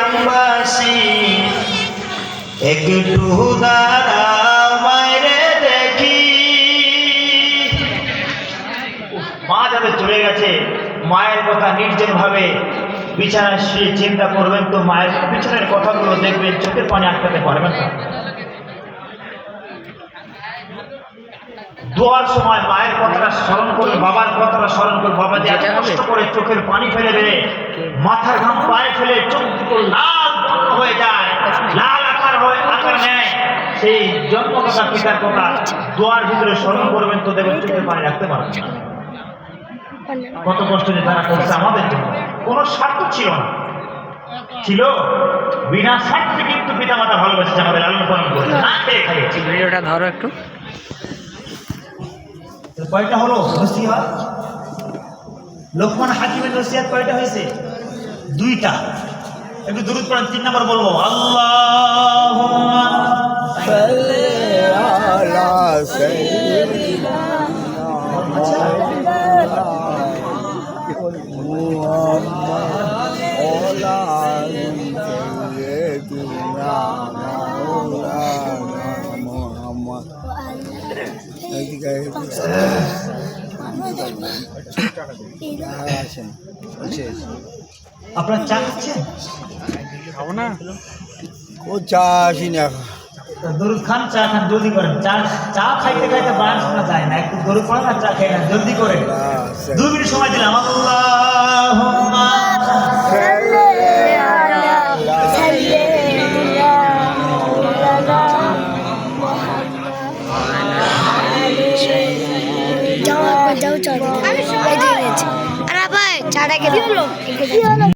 গ্রামবাসী একটু দাঁড়াও বাইরে দেখি। মা যাদের চলে গেছে, মায়ের কথা নির্জন ভাবে বিছানায় শুয়ে চিন্তা করবেন, তো মায়ের পিছনের কথাগুলো দেখবেন, চোখের পানি আটকাতে পারবেন না। দোয়ার সময় মায়ের কথাটা স্মরণ করে, বাবার কথাটা স্মরণ করে, বাবা যে এত কষ্ট করে চোখের পানি ফেলে বেড়ে মাথার ঘাম পায়ে ফেলে চোখ লাল বর্ণ হয়ে যায়, লাল আকার নেয়, সেই জন্মদাতা পিতার কথা দোয়ার ভিতরে স্মরণ করবেন, তো দেখবেন চোখের পানি রাখতে পারবেন না। কত কষ্ট যে তারা করছে আমাদের জন্য, কোনো স্বার্থ ছিল না, ছিল বিনা স্বার্থে, কিন্তু পিতা মাতা ভালোবেসেছে, আমাদের লালন পালন করেছে, না খেয়ে খাইয়েছে। ভিডিওটা ধরো একটু। কয়টা হলো নসিহত? লোকমান হাকিমের নসিহত কয়টা হয়েছে? 2টা। একটু দুরূদ পড়েন। 3 নম্বর বলবো, আল্লাহুম্মা সাল্লি আলা সাইয়্যিদিনা আপনার চা খাচ্ছেন? খাবো না, ও চা আসি না। দরুদ খান, চা খান, জলদি করেন। চা খাইতে খাইতে বায়ান শোনা যায় না, একটু দরুদ পড়েন আর চা খাই না, জলদি করেন। 2 মিনিট সময় দিলাম। আল্লাহুম্মা যাও চল, আমি সবাই দিয়ে গেছি। আরে ভাই চাটা কে হলো?